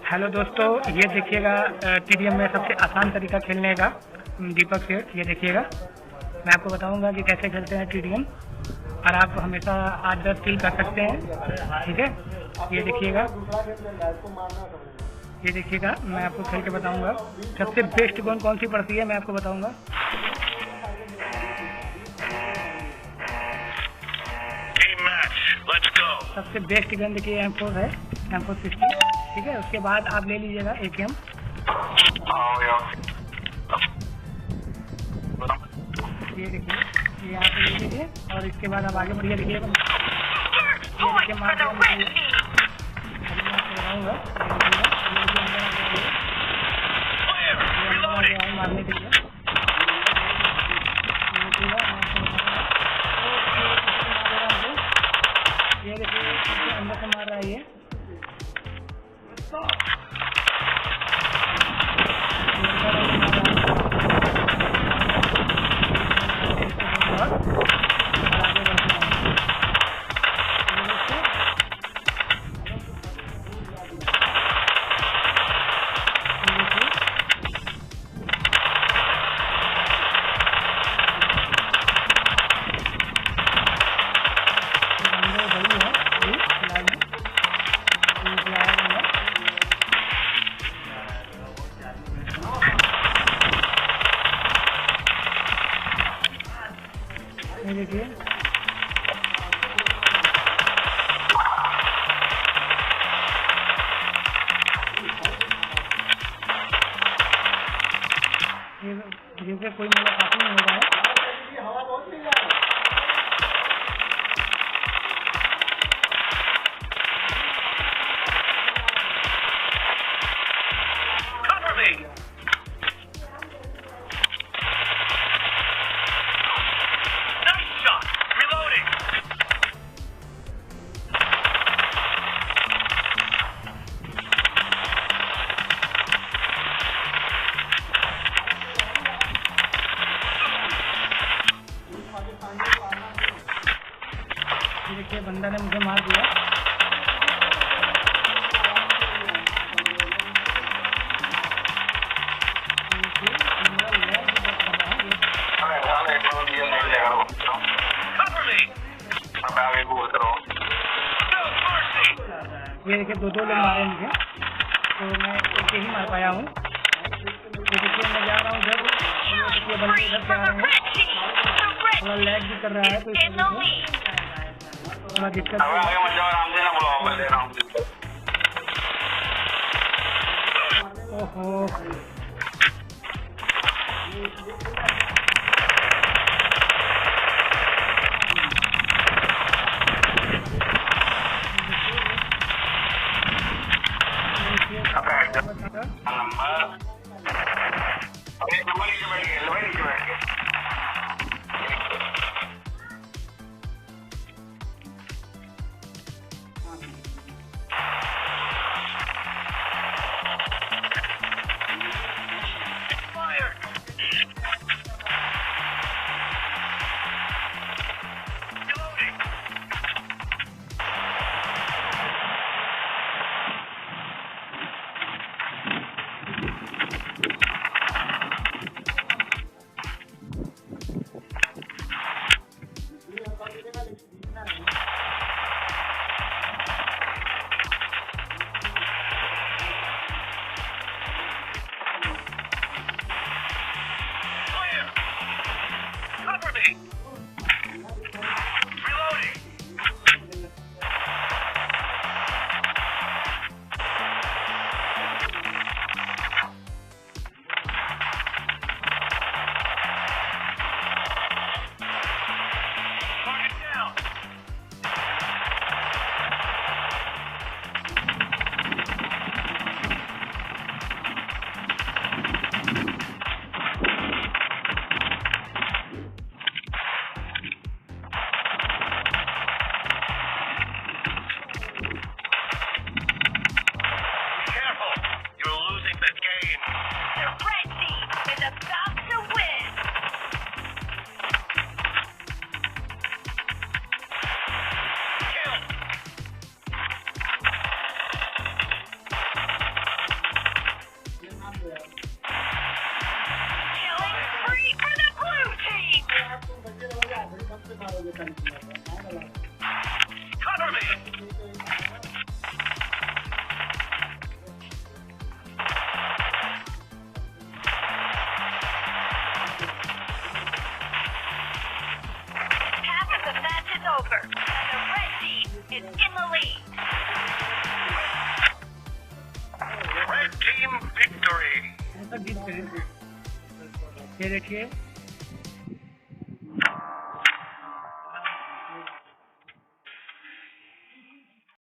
Hello दोस्तों, ये देखिएगा टीडीएम में सबसे आसान तरीका खेलने का दीपक से। ये देखिएगा, मैं आपको बताऊंगा कि कैसे खेलते हैं टीडीएम, और आप हमेशा 8-10 किल कर सकते हैं। ठीक है, ये देखिएगा, मैं आपको खेल के बताऊंगा सबसे बेस्ट गन कौन सी पड़ती है, मैं आपको बताऊंगा। सबसे बेस्ट गन देखिए M4 है, M460। ठीक है, उसके बाद आप ले लीजिएगा AKM। ये देखिए, ये यहाँ पे ले लीजिए और इसके बाद आप आगे बढ़िए। देखिए मारने के लिए ये देखिए अंदर से मार रहा है ये। देखिए ये कोई मेरा काफी नहीं हो रहा है। देखिए बंदा ने मुझे मार दिया। ये देखिए दो लोग मारे मुझे, तो मैं एक ही मार पाया हूँ। ये देखिए मैं जा रहा हूँ उधर, ये बंदे इधर से आ रहे हैं, थोड़ा लैग भी कर रहा है, तो इसलिए थोड़ा दिक्कत। ओहो, Cover me. Half of the match is over, and the red team is in the lead. Red team victory. ऐसा जीत करें। ये देखिए